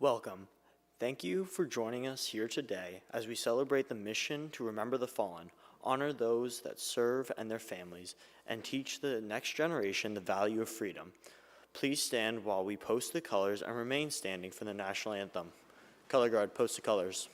Welcome. Thank you for joining us here today as we celebrate the mission to remember the fallen, honor those that serve and their families, and teach the next generation the value of freedom. Please stand while we post the colors and remain standing for the national anthem. Color Guard, post the colors.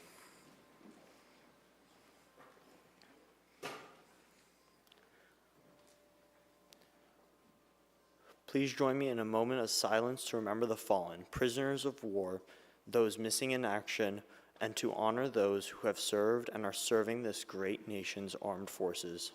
Please join me in a moment of silence to remember the fallen, prisoners of war, those missing in action, and to honor those who have served and are serving this great nation's armed forces.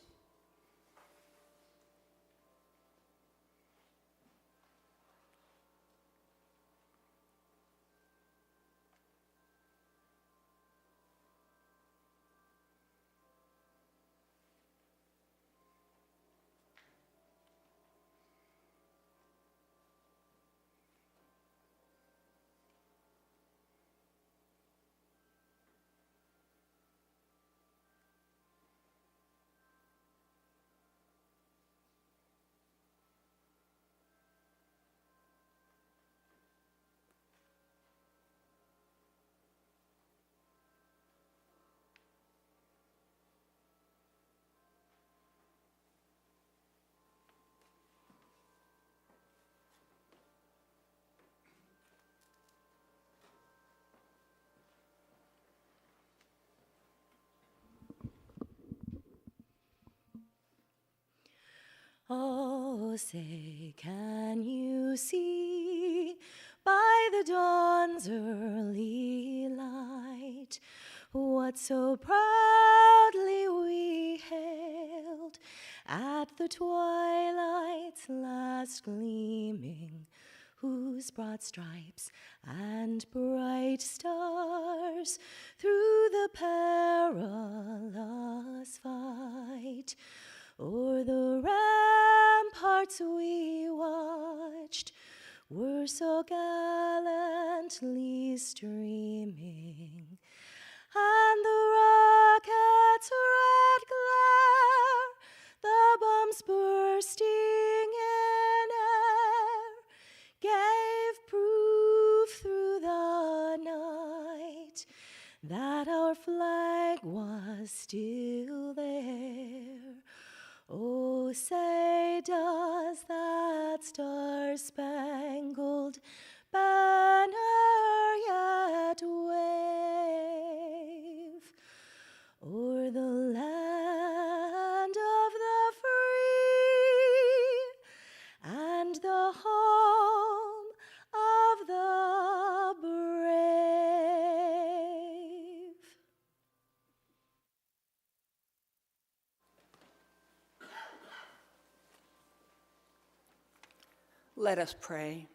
Oh, say, can you see by the dawn's early light what so proudly we hailed at the twilight's last gleaming, whose broad stripes and bright stars through the perilous fight o'er the ramparts we watched were so gallantly streaming, and the rocket's red glare, the bombs bursting in air, gave proof through the night that our flag was still there. Oh, say, does that star-spangled banner yet wave o'er the land of the free and the home of the brave? Let us pray.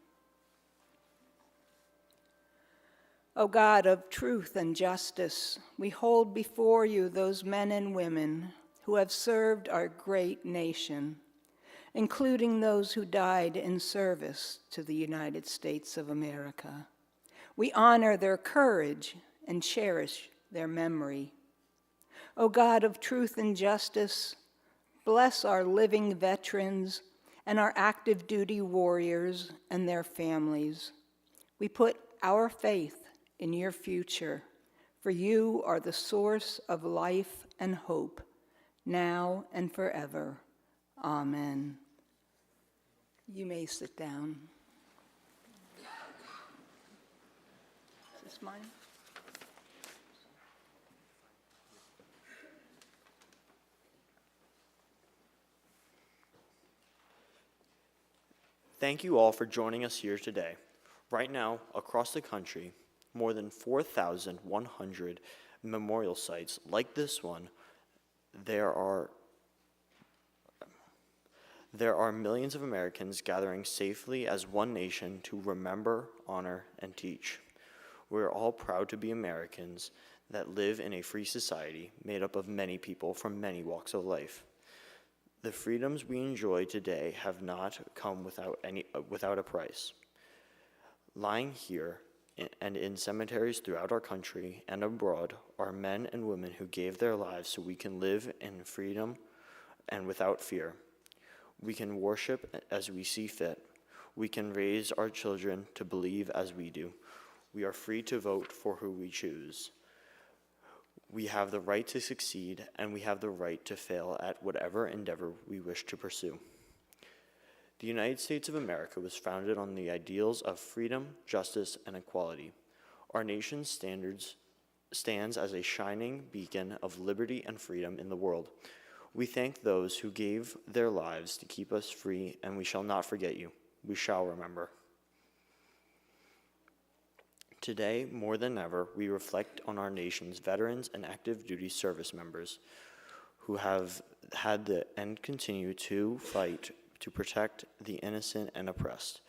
O God of truth and justice, we hold before you those men and women who have served our great nation, including those who died in service to the United States of America. We honor their courage and cherish their memory. O God of truth and justice, bless our living veterans and our active duty warriors and their families. We put our faith in your future, for you are the source of life and hope, now and forever. Amen. You may sit down. Is this mine? Thank you all for joining us here today. Right now, across the country, more than 4,100 memorial sites like this one. There are millions of Americans gathering safely as one nation to remember, honor, and teach. We're all proud to be Americans that live in a free society made up of many people from many walks of life. The freedoms we enjoy today have not come without a price. Lying here and in cemeteries throughout our country and abroad are men and women who gave their lives so we can live in freedom and without fear. We can worship as we see fit. We can raise our children to believe as we do. We are free to vote for who we choose. We have the right to succeed, and we have the right to fail at whatever endeavor we wish to pursue. The United States of America was founded on the ideals of freedom, justice, and equality. Our nation's stands as a shining beacon of liberty and freedom in the world. We thank those who gave their lives to keep us free, and we shall not forget you. We shall remember. Today, more than ever, we reflect on our nation's veterans and active duty service members who have had and continue to fight to protect the innocent and oppressed.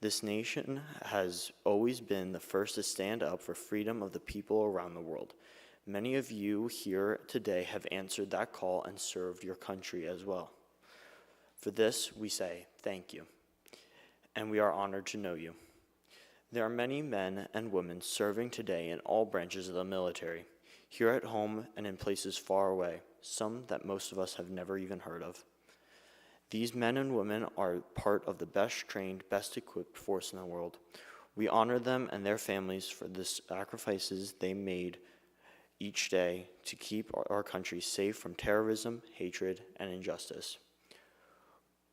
This nation has always been the first to stand up for freedom of the people around the world. Many of you here today have answered that call and served your country as well. For this, we say thank you, and we are honored to know you. There are many men and women serving today in all branches of the military, here at home and in places far away, some that most of us have never even heard of. These men and women are part of the best trained, best equipped force in the world. We honor them and their families for the sacrifices they made each day to keep our country safe from terrorism, hatred, and injustice.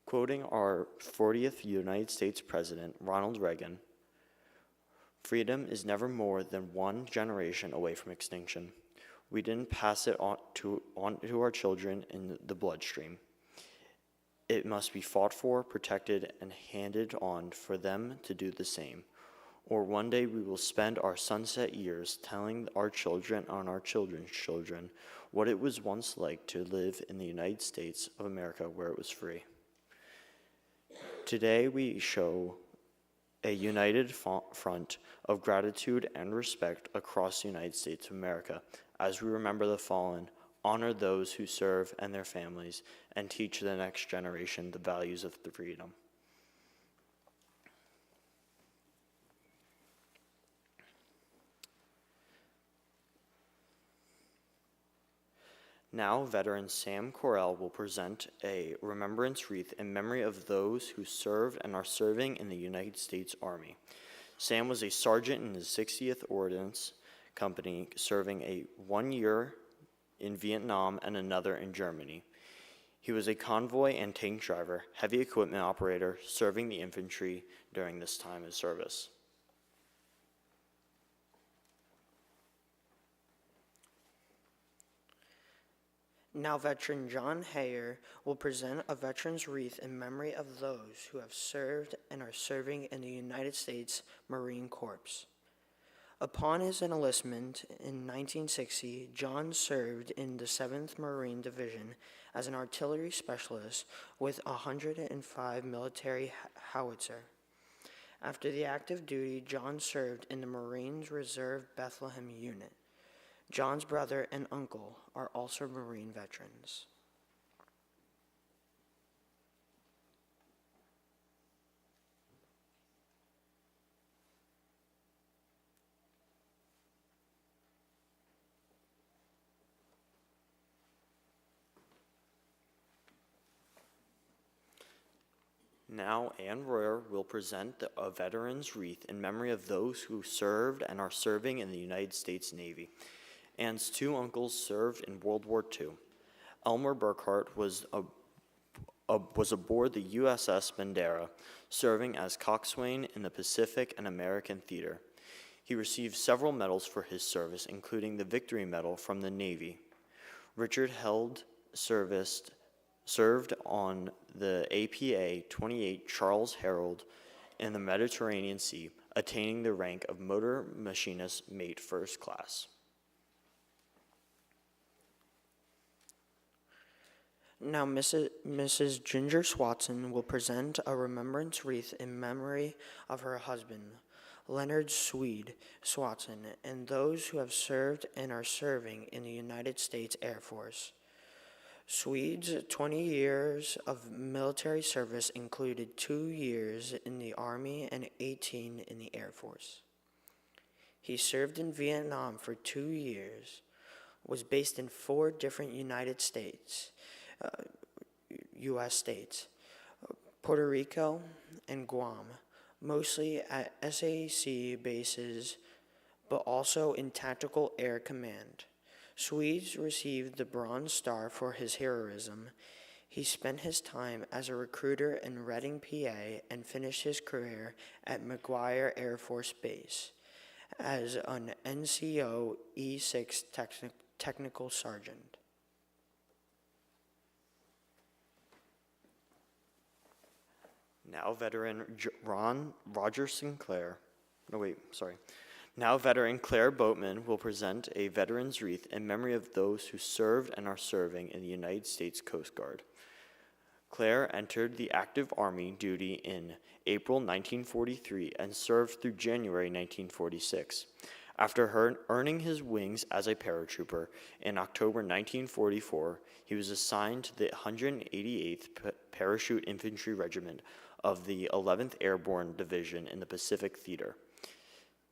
Quoting our 40th United States President, Ronald Reagan, "Freedom is never more than one generation away from extinction. We didn't pass it on to our children in the bloodstream. It must be fought for, protected, and handed on for them to do the same. Or one day we will spend our sunset years telling our children and our children's children what it was once like to live in the United States of America where it was free." Today we show a united front of gratitude and respect across the United States of America as we remember the fallen, honor those who serve and their families, and teach the next generation the values of the freedom. Now, veteran Sam Correll will present a remembrance wreath in memory of those who served and are serving in the United States Army. Sam was a sergeant in the 60th Ordnance Company, serving 1 year in Vietnam and another in Germany. He was a convoy and tank driver, heavy equipment operator, serving the infantry during this time of service. Now, veteran John Hayer will present a veteran's wreath in memory of those who have served and are serving in the United States Marine Corps. Upon his enlistment in 1960, John served in the 7th Marine Division as an artillery specialist with a 105 military howitzer. After the active duty, John served in the Marines Reserve Bethlehem Unit. John's brother and uncle are also Marine veterans. Now, Ann Royer will present a veteran's wreath in memory of those who served and are serving in the United States Navy. Ann's two uncles served in World War II. Elmer Burkhart was aboard the USS Bandera, serving as coxswain in the Pacific and American Theater. He received several medals for his service, including the Victory Medal from the Navy. Richard served on the APA-28 Charles Herald in the Mediterranean Sea, attaining the rank of Motor Machinist Mate First Class. Now, Mrs. Ginger Swatson will present a remembrance wreath in memory of her husband, Leonard Swede Swatson, and those who have served and are serving in the United States Air Force. Swede's 20 years of military service included 2 years in the Army and 18 in the Air Force. He served in Vietnam for 2 years, was based in 4 different U.S. states, Puerto Rico and Guam, mostly at SAC bases but also in tactical air command. Swedes received the Bronze Star for his heroism. He spent his time as a recruiter in Reading, PA, and finished his career at McGuire Air Force Base as an NCO E6 technical sergeant. Now veteran Roger Sinclair. No, wait, sorry. Now veteran Claire Boatman will present a veteran's wreath in memory of those who served and are serving in the United States Coast Guard. Claire entered the active Army duty in April 1943 and served through January 1946. After earning his wings as a paratrooper in October 1944, he was assigned to the 188th Parachute Infantry Regiment of the 11th Airborne Division in the Pacific Theater.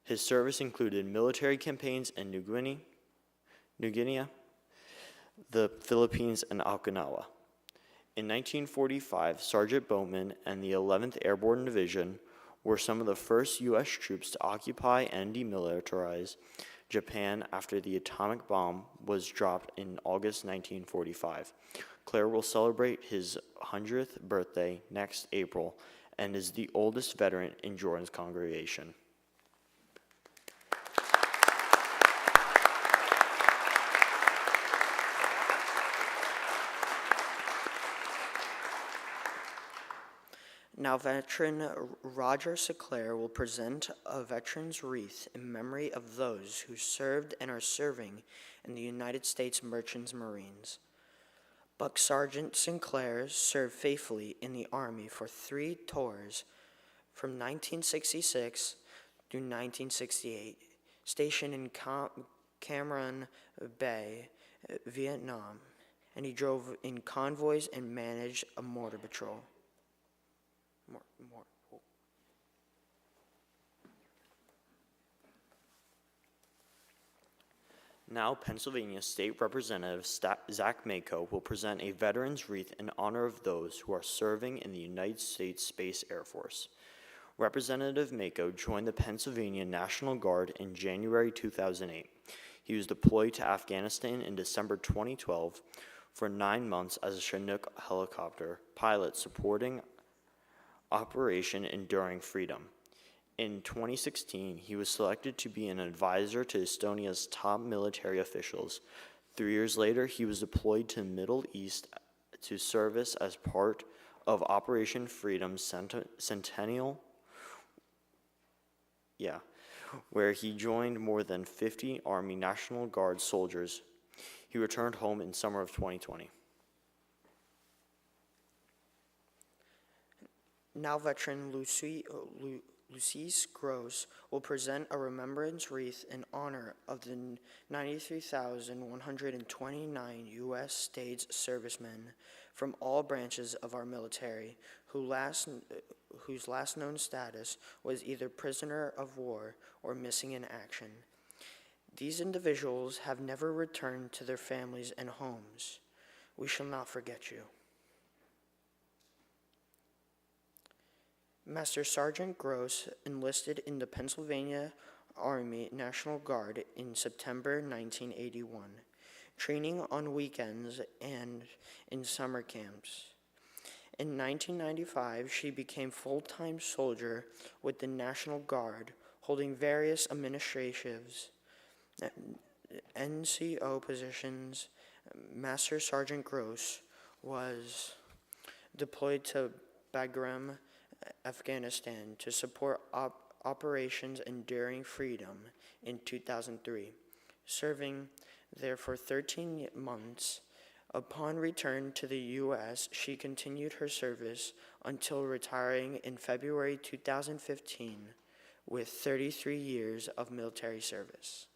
His service included military campaigns in New Guinea, the Philippines, and Okinawa. In 1945, Sergeant Bowman and the 11th Airborne Division were some of the first U.S. troops to occupy and demilitarize Japan after the atomic bomb was dropped in August 1945. Claire will celebrate his 100th birthday next April and is the oldest veteran in Jordan's congregation. Now veteran Roger Sinclair will present a veteran's wreath in memory of those who served and are serving in the United States Merchant Marines. Buck Sergeant Sinclair served faithfully in the Army for 3 tours from 1966 through 1968, stationed in Cam Bay, Vietnam, and he drove in convoys and managed a mortar patrol. Now, Pennsylvania State Representative Zach Mako will present a veteran's wreath in honor of those who are serving in the United States Space Air Force. Representative Mako joined the Pennsylvania National Guard in January 2008. He was deployed to Afghanistan in December 2012 for 9 months as a Chinook helicopter pilot supporting Operation Enduring Freedom. In 2016, he was selected to be an advisor to Estonia's top military officials. 3 years later, he was deployed to the Middle East to service as part of Operation Freedom Centennial, where he joined more than 50 Army National Guard soldiers. He returned home in summer of 2020. Now veteran Lucis Gross will present a remembrance wreath in honor of the 93,129 U.S. States servicemen from all branches of our military whose last known status was either prisoner of war or missing in action. These individuals have never returned to their families and homes. We shall not forget you. Master Sergeant Gross enlisted in the Pennsylvania Army National Guard in September 1981, training on weekends and in summer camps. In 1995, she became full-time soldier with the National Guard, holding various administrative NCO positions. Master Sergeant Gross was deployed to Bagram, Afghanistan to support Operations Enduring Freedom in 2003, serving there for 13 months. Upon return to the U.S., she continued her service until retiring in February 2015 with 33 years of military service.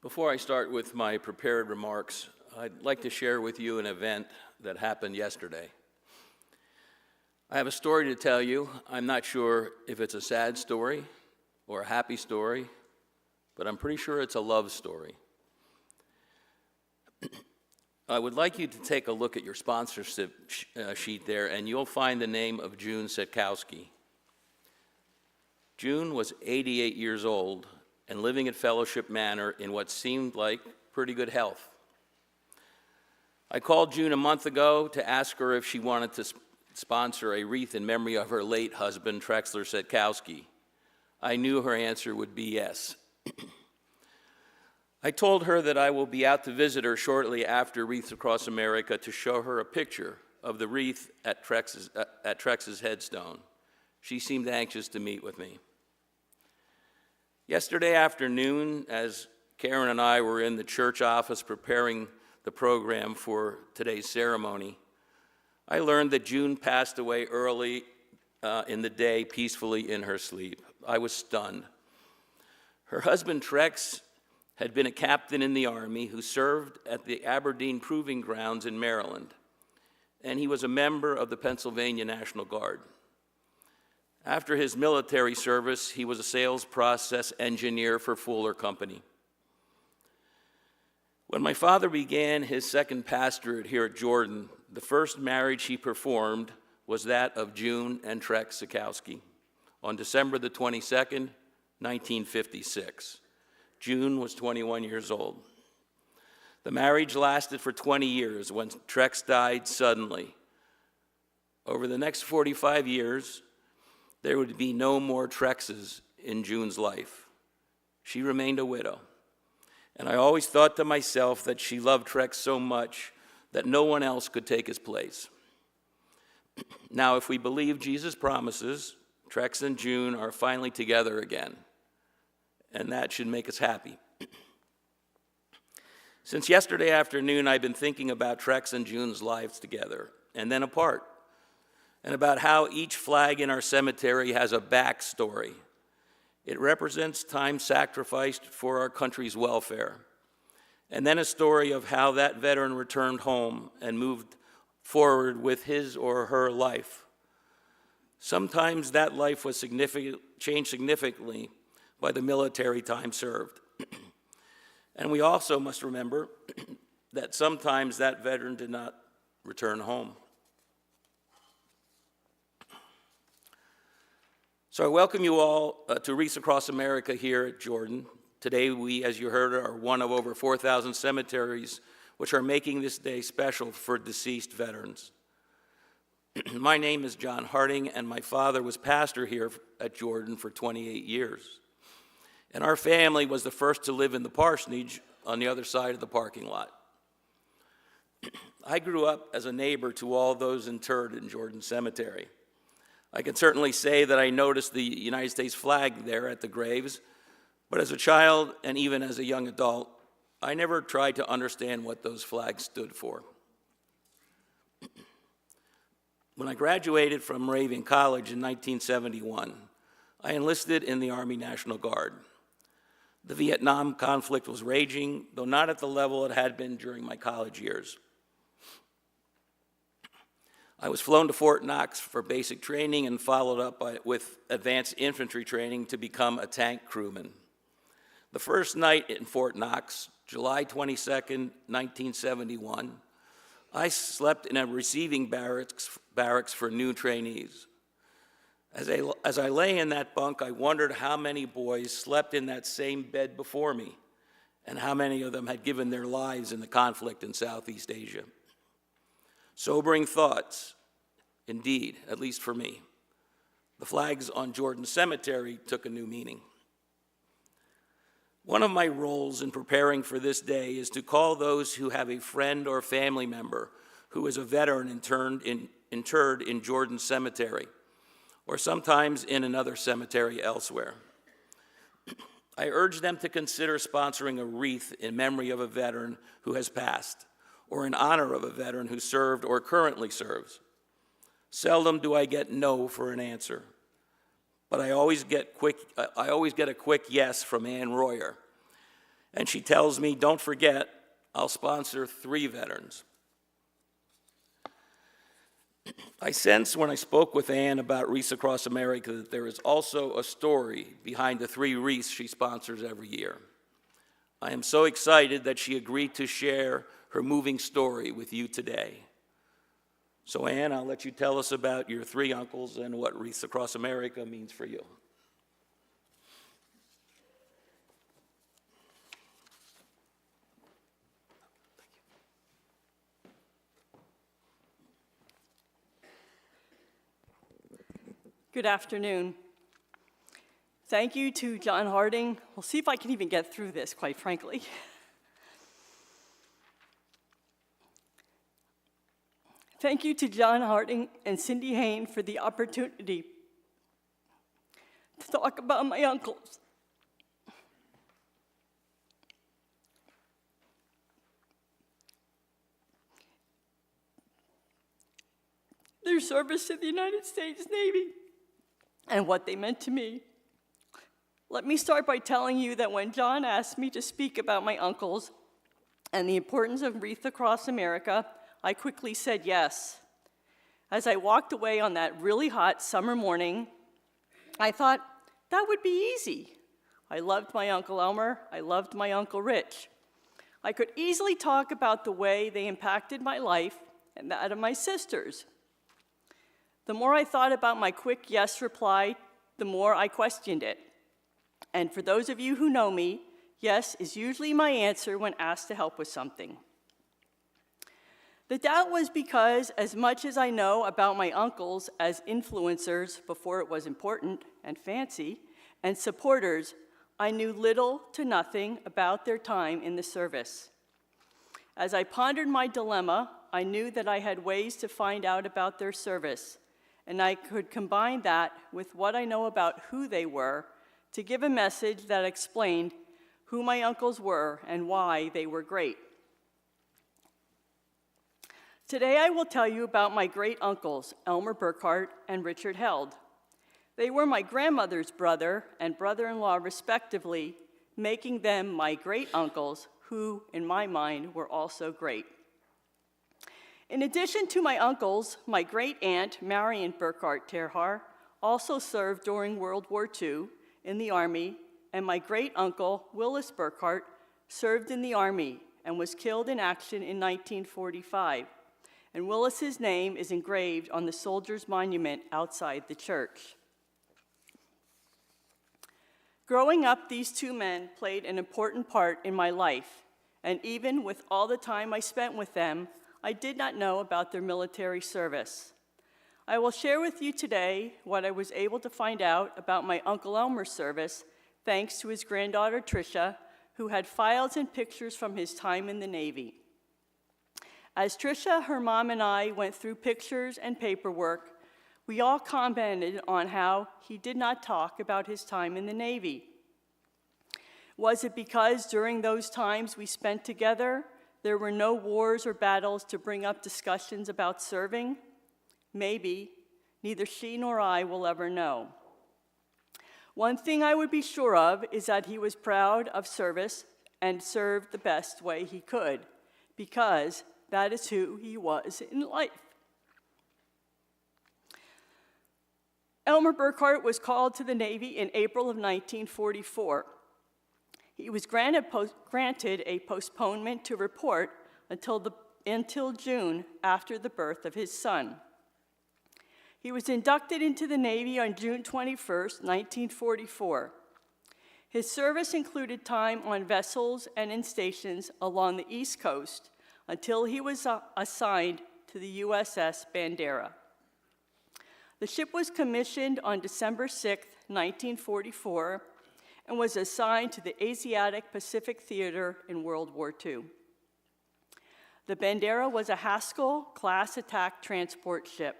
Before I start with my prepared remarks, I'd like to share with you an event that happened yesterday. I have a story to tell you. I'm not sure if it's a sad story or a happy story, but I'm pretty sure it's a love story. I would like you to take a look at your sponsorship sheet there, and you'll find the name of June Setkowski. June was 88 years old and living at Fellowship Manor in what seemed like pretty good health. I called June a month ago to ask her if she wanted to sponsor a wreath in memory of her late husband, Trexler Setkowski. I knew her answer would be yes. I told her that I will be out to visit her shortly after Wreaths Across America to show her a picture of the wreath at Trex's headstone. She seemed anxious to meet with me. Yesterday afternoon, as Karen and I were in the church office preparing the program for today's ceremony, I learned that June passed away early in the day, peacefully in her sleep. I was stunned. Her husband, Trex, had been a captain in the Army who served at the Aberdeen Proving Grounds in Maryland, and he was a member of the Pennsylvania National Guard. After his military service, he was a sales process engineer for Fuller Company. When my father began his second pastorate here at Jordan, the first marriage he performed was that of June and Trex Setkowski on December the 22nd, 1956. June was 21 years old. The marriage lasted for 20 years when Trex died suddenly. Over the next 45 years, there would be no more Trexes in June's life. She remained a widow. And I always thought to myself that she loved Trex so much that no one else could take his place. Now, if we believe Jesus' promises, Trex and June are finally together again. And that should make us happy. Since yesterday afternoon, I've been thinking about Trex and June's lives together, and then apart, and about how each flag in our cemetery has a backstory. It represents time sacrificed for our country's welfare, and then a story of how that veteran returned home and moved forward with his or her life. Sometimes that life was changed significantly by the military time served. And we also must remember that sometimes that veteran did not return home. So I welcome you all to Wreaths Across America here at Jordan. Today we, as you heard, are one of over 4,000 cemeteries which are making this day special for deceased veterans. My name is John Harding, and my father was pastor here at Jordan for 28 years. And our family was the first to live in the parsonage on the other side of the parking lot. I grew up as a neighbor to all those interred in Jordan Cemetery. I can certainly say that I noticed the United States flag there at the graves, but as a child and even as a young adult, I never tried to understand what those flags stood for. When I graduated from Moravian College in 1971, I enlisted in the Army National Guard. The Vietnam conflict was raging, though not at the level it had been during my college years. I was flown to Fort Knox for basic training and followed up with advanced infantry training to become a tank crewman. The first night in Fort Knox, July 22nd, 1971, I slept in a receiving barracks for new trainees. As I lay in that bunk, I wondered how many boys slept in that same bed before me, and how many of them had given their lives in the conflict in Southeast Asia. Sobering thoughts, indeed, at least for me. The flags on Jordan Cemetery took a new meaning. One of my roles in preparing for this day is to call those who have a friend or family member who is a veteran interred in Jordan Cemetery, or sometimes in another cemetery elsewhere. I urge them to consider sponsoring a wreath in memory of a veteran who has passed, or in honor of a veteran who served or currently serves. Seldom do I get no for an answer, but I always get a quick yes from Ann Royer. And she tells me, don't forget, I'll sponsor 3 veterans. I sense when I spoke with Ann about Wreaths Across America that there is also a story behind the 3 wreaths she sponsors every year. I am so excited that she agreed to share her moving story with you today. So Ann, I'll let you tell us about your 3 uncles and what Wreaths Across America means for you. Good afternoon. Thank you to John Harding. We'll see if I can even get through this, quite frankly. Thank you to John Harding and Cindy Hain for the opportunity to talk about my uncles. Their service to the United States Navy and what they meant to me. Let me start by telling you that when John asked me to speak about my uncles and the importance of Wreaths Across America, I quickly said yes. As I walked away on that really hot summer morning, I thought, that would be easy. I loved my Uncle Elmer. I loved my Uncle Rich. I could easily talk about the way they impacted my life and that of my sisters. The more I thought about my quick yes reply, the more I questioned it. And for those of you who know me, yes is usually my answer when asked to help with something. The doubt was because as much as I know about my uncles as influencers before it was important and fancy, and supporters, I knew little to nothing about their time in the service. As I pondered my dilemma, I knew that I had ways to find out about their service, and I could combine that with what I know about who they were to give a message that explained who my uncles were and why they were great. Today I will tell you about my great uncles, Elmer Burkhart and Richard Held. They were my grandmother's brother and brother-in-law respectively, making them my great uncles who, in my mind, were also great. In addition to my uncles, my great-aunt, Marion Burkhart Terhar, also served during World War II in the Army, and my great-uncle, Willis Burkhart, served in the Army and was killed in action in 1945. And Willis's name is engraved on the Soldiers' Monument outside the church. Growing up, these 2 men played an important part in my life, and even with all the time I spent with them, I did not know about their military service. I will share with you today what I was able to find out about my Uncle Elmer's service, thanks to his granddaughter Tricia, who had files and pictures from his time in the Navy. As Tricia, her mom, and I went through pictures and paperwork, we all commented on how he did not talk about his time in the Navy. Was it because during those times we spent together, there were no wars or battles to bring up discussions about serving? Maybe. Neither she nor I will ever know. One thing I would be sure of is that he was proud of service and served the best way he could, because that is who he was in life. Elmer Burkhart was called to the Navy in April of 1944. He was granted a postponement to report until June after the birth of his son. He was inducted into the Navy on June 21st, 1944. His service included time on vessels and in stations along the East Coast until he was assigned to the USS Bandera. The ship was commissioned on December 6, 1944, and was assigned to the Asiatic Pacific Theater in World War II. The Bandera was a Haskell-class attack transport ship.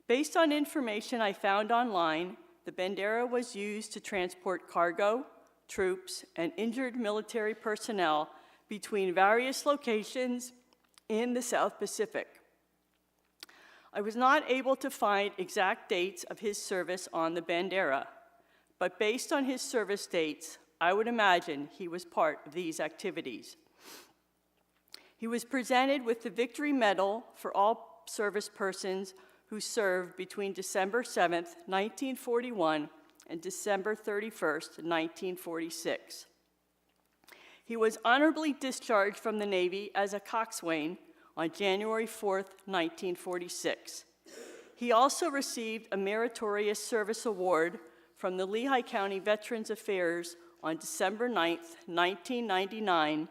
Based on information I found online, the Bandera was used to transport cargo, troops, and injured military personnel between various locations in the South Pacific. I was not able to find exact dates of his service on the Bandera, but based on his service dates, I would imagine he was part of these activities. He was presented with the Victory Medal for all service persons who served between December 7th, 1941 and December 31st, 1946. He was honorably discharged from the Navy as a coxswain on January 4th, 1946. He also received a Meritorious Service Award from the Lehigh County Veterans Affairs on December 9th, 1999,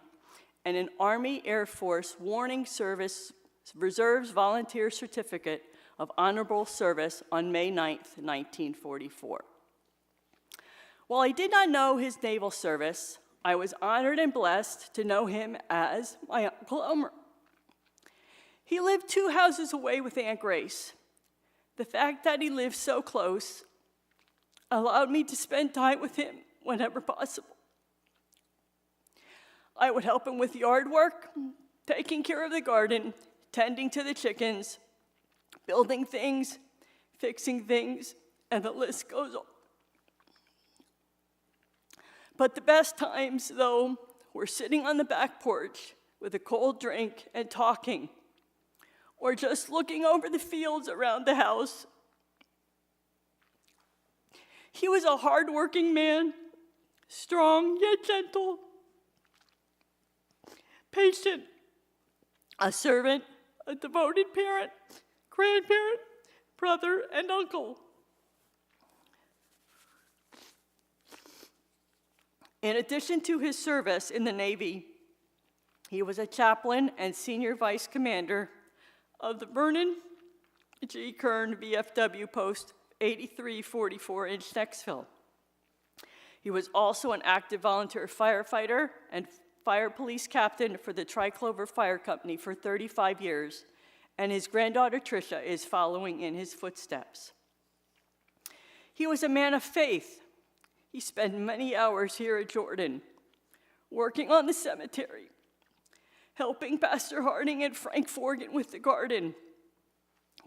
and an Army Air Force Warning Service Reserves Volunteer Certificate of Honorable Service on May 9th, 1944. While I did not know his naval service, I was honored and blessed to know him as my Uncle Elmer. He lived 2 houses away with Aunt Grace. The fact that he lived so close allowed me to spend time with him whenever possible. I would help him with yard work, taking care of the garden, tending to the chickens, building things, fixing things, and the list goes on. But the best times, though, were sitting on the back porch with a cold drink and talking, or just looking over the fields around the house. He was a hard-working man, strong yet gentle, patient, a servant, a devoted parent, grandparent, brother, and uncle. In addition to his service in the Navy, he was a chaplain and senior vice commander of the Vernon G. Kern VFW Post 8344 in Schnecksville. He was also an active volunteer firefighter and fire police captain for the Triclover Fire Company for 35 years, and his granddaughter Tricia is following in his footsteps. He was a man of faith. He spent many hours here at Jordan, working on the cemetery, helping Pastor Harding and Frank Forgan with the garden,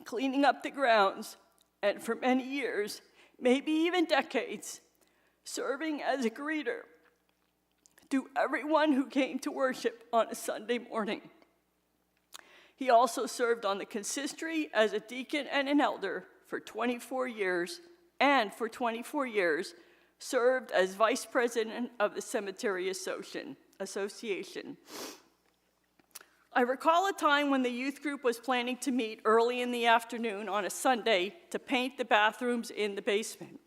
cleaning up the grounds, and for many years, maybe even decades, serving as a greeter to everyone who came to worship on a Sunday morning. He also served on the consistory as a deacon and an elder for 24 years, and for 24 years, served as vice president of the Cemetery Association. I recall a time when the youth group was planning to meet early in the afternoon on a Sunday to paint the bathrooms in the basement.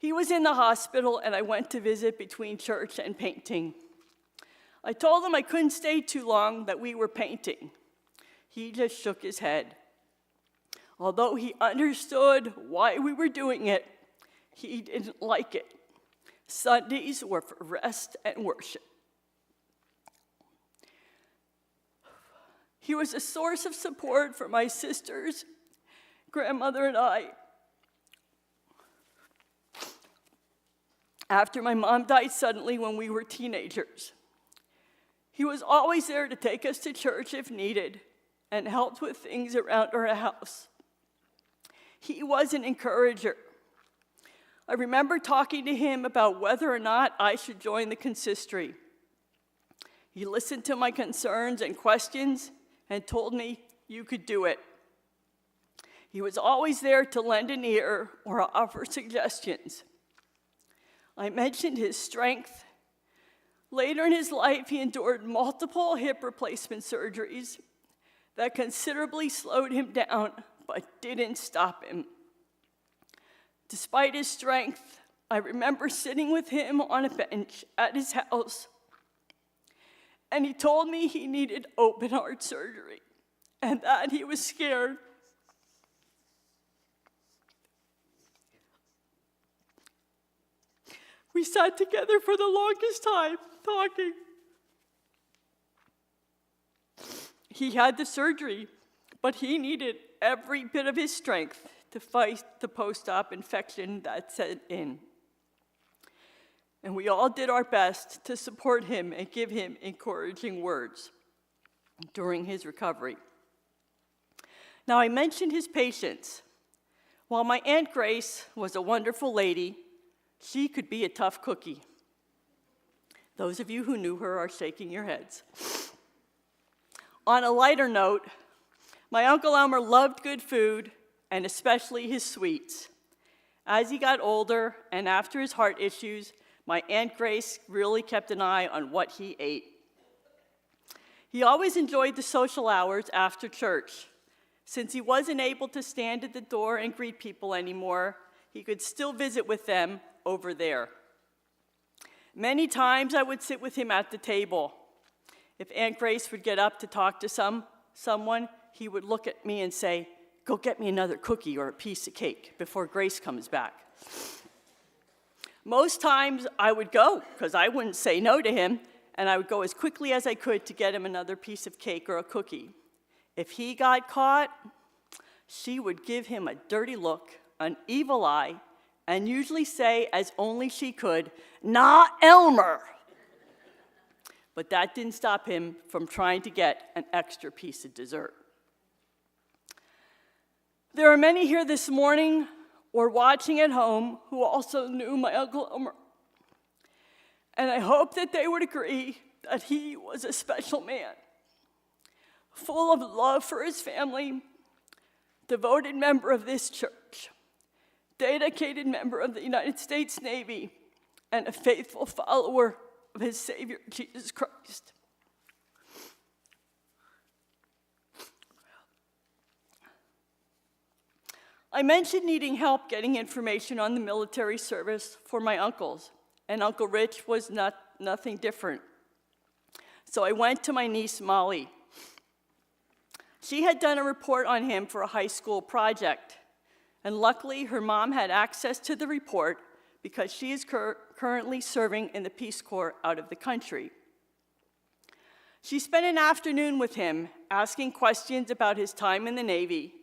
He was in the hospital, and I went to visit between church and painting. I told him I couldn't stay too long, that we were painting. He just shook his head. Although he understood why we were doing it, he didn't like it. Sundays were for rest and worship. He was a source of support for my sisters, grandmother, and I. After my mom died suddenly when we were teenagers, he was always there to take us to church if needed and helped with things around our house. He was an encourager. I remember talking to him about whether or not I should join the consistory. He listened to my concerns and questions and told me you could do it. He was always there to lend an ear or offer suggestions. I mentioned his strength. Later in his life, he endured multiple hip replacement surgeries that considerably slowed him down, but didn't stop him. Despite his strength, I remember sitting with him on a bench at his house, and he told me he needed open heart surgery and that he was scared. We sat together for the longest time, talking. He had the surgery, but he needed every bit of his strength to fight the post-op infection that set in. And we all did our best to support him and give him encouraging words during his recovery. Now, I mentioned his patience. While my Aunt Grace was a wonderful lady, she could be a tough cookie. Those of you who knew her are shaking your heads. On a lighter note, my Uncle Elmer loved good food, and especially his sweets. As he got older, and after his heart issues, my Aunt Grace really kept an eye on what he ate. He always enjoyed the social hours after church. Since he wasn't able to stand at the door and greet people anymore, he could still visit with them over there. Many times I would sit with him at the table. If Aunt Grace would get up to talk to someone, he would look at me and say, "Go get me another cookie or a piece of cake before Grace comes back." Most times I would go, because I wouldn't say no to him, and I would go as quickly as I could to get him another piece of cake or a cookie. If he got caught, she would give him a dirty look, an evil eye, and usually say, as only she could, "Not Elmer." But that didn't stop him from trying to get an extra piece of dessert. There are many here this morning or watching at home who also knew my Uncle Elmer. And I hope that they would agree that he was a special man, full of love for his family, devoted member of this church, dedicated member of the United States Navy, and a faithful follower of his Savior, Jesus Christ. I mentioned needing help getting information on the military service for my uncles, and Uncle Rich was nothing different. So I went to my niece, Molly. She had done a report on him for a high school project, and luckily her mom had access to the report because she is currently serving in the Peace Corps out of the country. She spent an afternoon with him asking questions about his time in the Navy,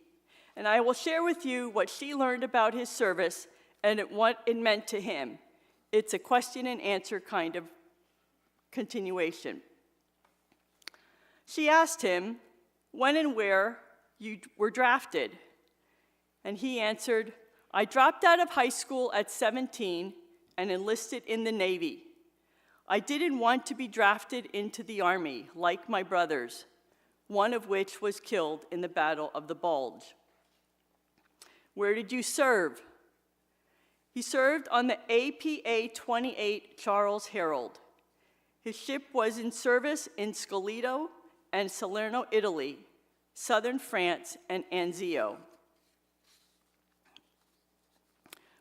and I will share with you what she learned about his service and what it meant to him. It's a question and answer kind of continuation. She asked him when and where you were drafted, and he answered, "I dropped out of high school at 17 and enlisted in the Navy. I didn't want to be drafted into the Army like my brothers, one of which was killed in the Battle of the Bulge." "Where did you serve?" He served on the APA 28 Charles Herald. His ship was in service in Scoleto and Salerno, Italy, southern France, and Anzio.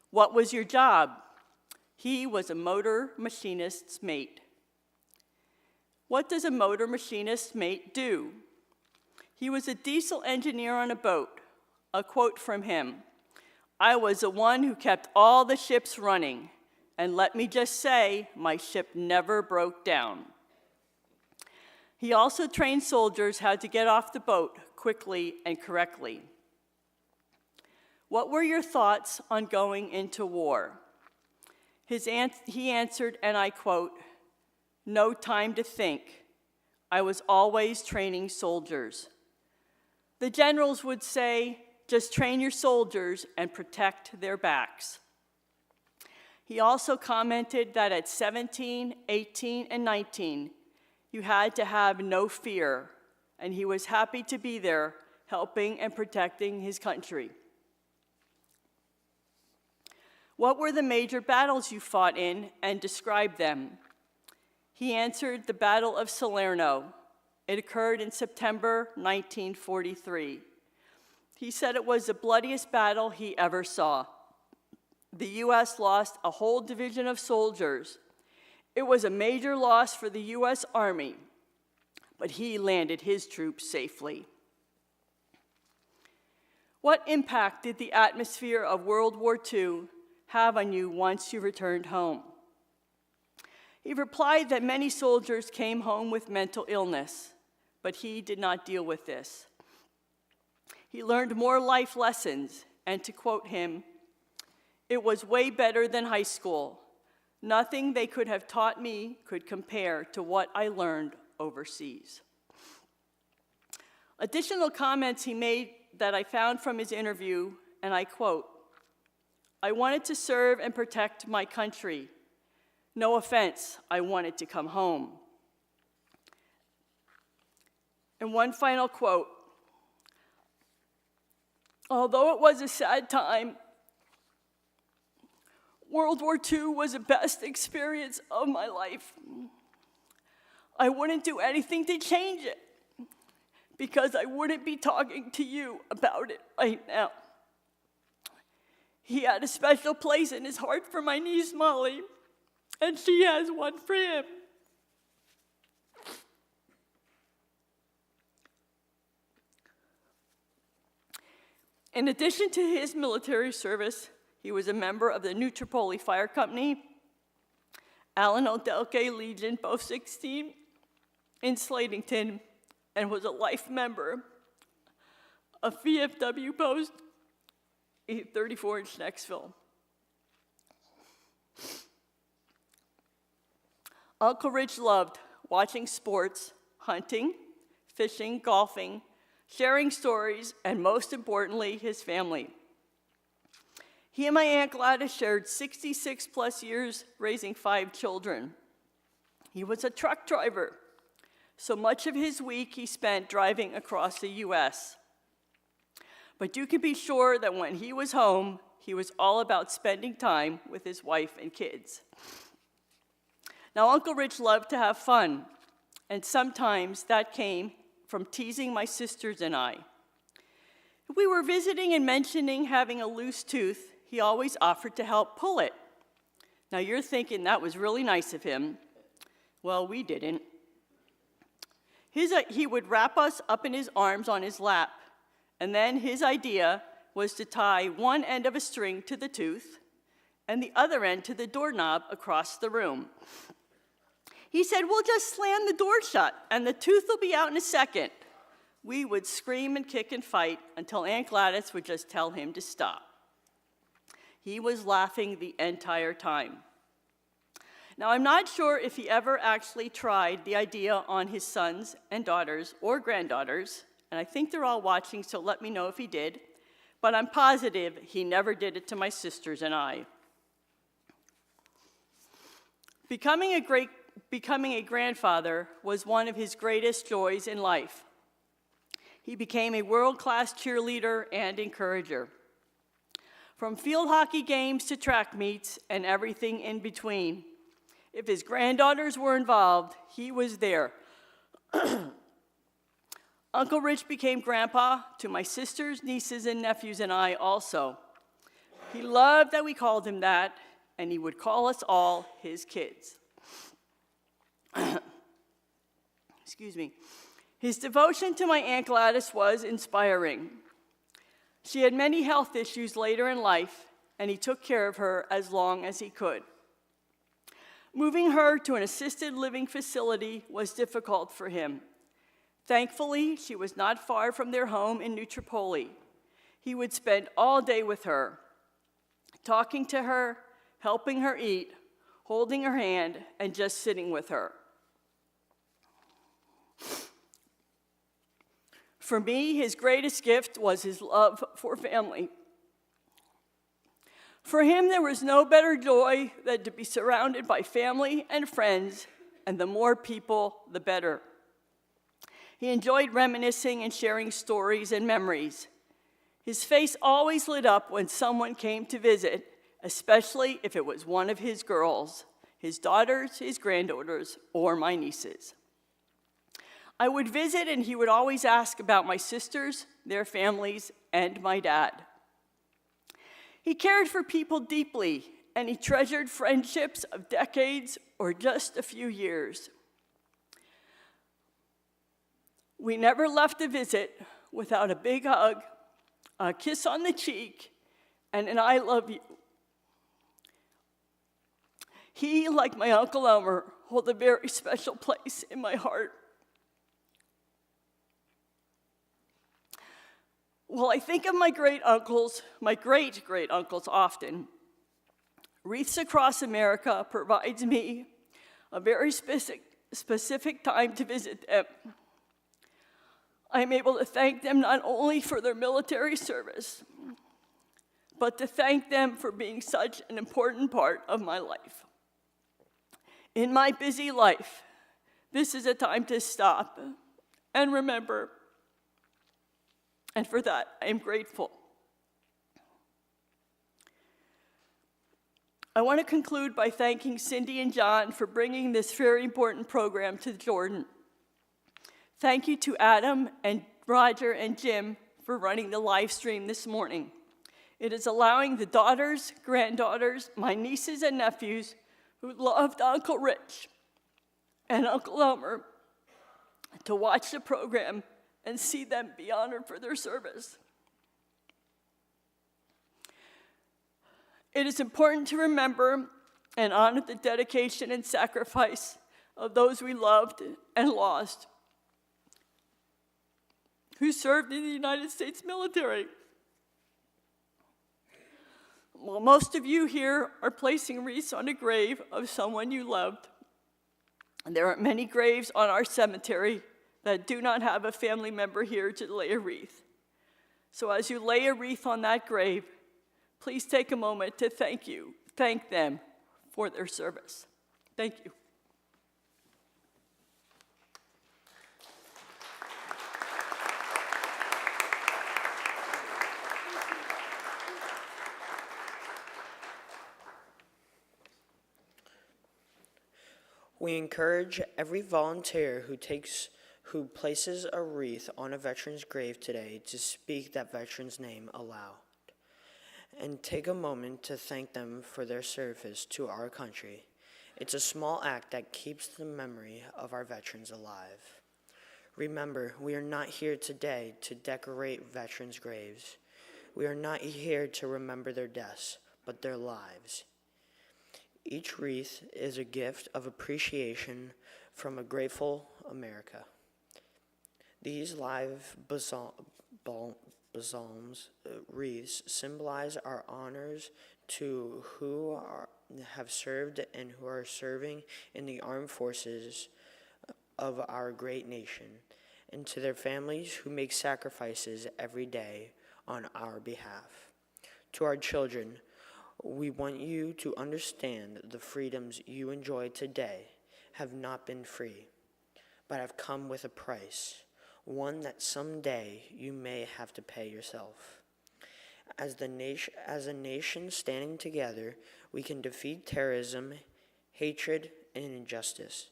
"What was your job?" He was a motor machinist's mate. "What does a motor machinist's mate do?" He was a diesel engineer on a boat. A quote from him, "I was the one who kept all the ships running, and let me just say, my ship never broke down." He also trained soldiers how to get off the boat quickly and correctly. "What were your thoughts on going into war?" He answered, and I quote, "No time to think. I was always training soldiers." The generals would say, "Just train your soldiers and protect their backs." He also commented that at 17, 18, and 19, you had to have no fear, and he was happy to be there helping and protecting his country. "What were the major battles you fought in, and describe them?" He answered, "The Battle of Salerno. It occurred in September 1943. He said it was the bloodiest battle he ever saw. The U.S. lost a whole division of soldiers. It was a major loss for the U.S. Army, but he landed his troops safely." "What impact did the atmosphere of World War II have on you once you returned home?" He replied that many soldiers came home with mental illness, but he did not deal with this. He learned more life lessons, and to quote him, "It was way better than high school. Nothing they could have taught me could compare to what I learned overseas." Additional comments he made that I found from his interview, and I quote, "I wanted to serve and protect my country. No offense, I wanted to come home. And one final quote. Although it was a sad time, World War II was the best experience of my life. I wouldn't do anything to change it because I wouldn't be talking to you about it right now. He had a special place in his heart for my niece Molly, and she has one for him. In addition to his military service, he was a member of the New Tripoli Fire Company, Allen O'Delke Legion, both 16, in Slatington, and was a life member of VFW Post 34 in Schnecksville. Uncle Rich loved watching sports, hunting, fishing, golfing, sharing stories, and most importantly, his family. He and my Aunt Gladys shared 66 plus years raising 5 children. He was a truck driver, so much of his week he spent driving across the U.S. But you can be sure that when he was home, he was all about spending time with his wife and kids. Now, Uncle Rich loved to have fun, and sometimes that came from teasing my sisters and I. If we were visiting and mentioning having a loose tooth, he always offered to help pull it. Now you're thinking that was really nice of him. Well, we didn't. He would wrap us up in his arms on his lap, and then his idea was to tie one end of a string to the tooth and the other end to the doorknob across the room. He said, "We'll just slam the door shut, and the tooth will be out in a second." We would scream and kick and fight until Aunt Gladys would just tell him to stop. He was laughing the entire time. Now, I'm not sure if he ever actually tried the idea on his sons and daughters or granddaughters, and I think they're all watching, so let me know if he did, but I'm positive he never did it to my sisters and I. Becoming a grandfather was one of his greatest joys in life. He became a world-class cheerleader and encourager. From field hockey games to track meets and everything in between. If his granddaughters were involved, he was there. Uncle Rich became grandpa to my sisters, nieces, and nephews and I also. He loved that we called him that, and he would call us all his kids. Excuse me. His devotion to my Aunt Gladys was inspiring. She had many health issues later in life, and he took care of her as long as he could. Moving her to an assisted living facility was difficult for him. Thankfully, she was not far from their home in New Tripoli. He would spend all day with her, talking to her, helping her eat, holding her hand, and just sitting with her. For me, his greatest gift was his love for family. For him, there was no better joy than to be surrounded by family and friends, and the more people, the better. He enjoyed reminiscing and sharing stories and memories. His face always lit up when someone came to visit, especially if it was one of his girls, his daughters, his granddaughters, or my nieces. I would visit, and he would always ask about my sisters, their families, and my dad. He cared for people deeply, and he treasured friendships of decades or just a few years. We never left a visit without a big hug, a kiss on the cheek, and an "I love you." He, like my Uncle Elmer, hold a very special place in my heart. Well, I think of my great-uncles often. Wreaths Across America provides me a very specific time to visit them. I'm able to thank them not only for their military service, but to thank them for being such an important part of my life. In my busy life, this is a time to stop and remember, and for that, I am grateful. I want to conclude by thanking Cindy and John for bringing this very important program to Jordan. Thank you to Adam and Roger and Jim for running the live stream this morning. It is allowing the daughters, granddaughters, my nieces and nephews who loved Uncle Rich and Uncle Elmer to watch the program and see them be honored for their service. It is important to remember and honor the dedication and sacrifice of those we loved and lost who served in the United States military. Well, most of you here are placing wreaths on a grave of someone you loved. And there are many graves on our cemetery that do not have a family member here to lay a wreath. So as you lay a wreath on that grave, please take a moment to thank them for their service. Thank you. We encourage every volunteer who places a wreath on a veteran's grave today to speak that veteran's name aloud and take a moment to thank them for their service to our country. It's a small act that keeps the memory of our veterans alive. Remember, we are not here today to decorate veterans' graves. We are not here to remember their deaths, but their lives. Each wreath is a gift of appreciation from a grateful America. These live wreaths symbolize our honors to who have served and who are serving in the armed forces of our great nation, and to their families who make sacrifices every day on our behalf. To our children, we want you to understand the freedoms you enjoy today have not been free, but have come with a price, one that someday you may have to pay yourself. As a nation standing together, we can defeat terrorism, hatred, and injustice.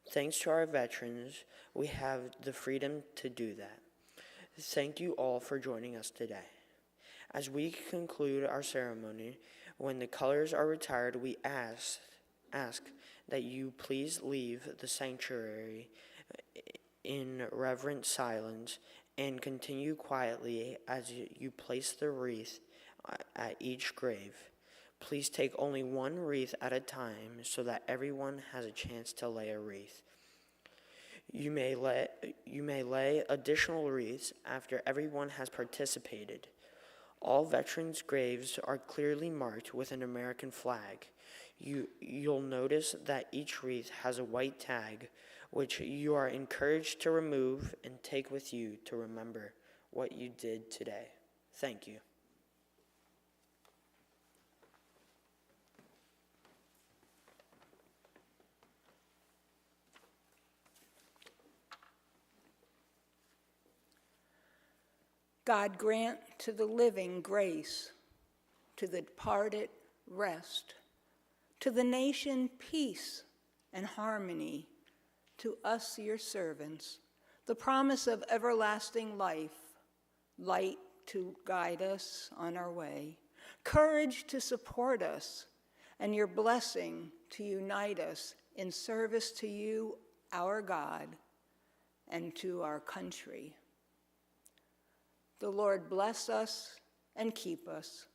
Thanks to our veterans, we have the freedom to do that. Thank you all for joining us today. As we conclude our ceremony, when the colors are retired, we ask that you please leave the sanctuary in reverent silence and continue quietly as you place the wreath at each grave. Please take only one wreath at a time so that everyone has a chance to lay a wreath. You may lay additional wreaths after everyone has participated. All veterans' graves are clearly marked with an American flag. You'll notice that each wreath has a white tag, which you are encouraged to remove and take with you to remember what you did today. Thank you. God grant to the living grace, to the departed rest, to the nation peace and harmony, to us your servants, the promise of everlasting life, light to guide us on our way, courage to support us, and your blessing to unite us in service to you, our God, and to our country. The Lord bless us and keep us.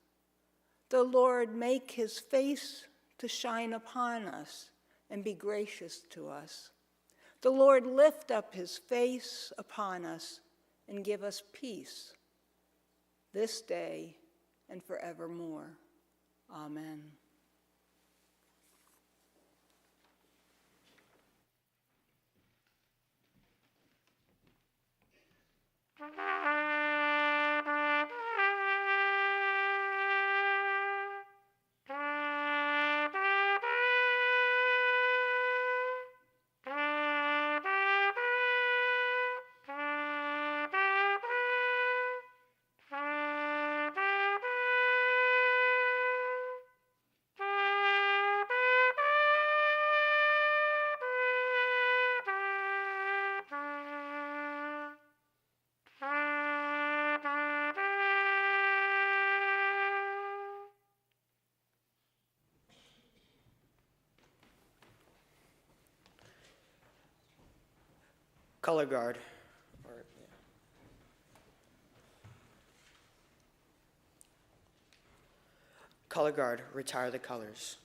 The Lord make his face to shine upon us and be gracious to us. The Lord lift up his face upon us and give us peace this day and forevermore. Amen. Color guard. Color guard, retire the colors.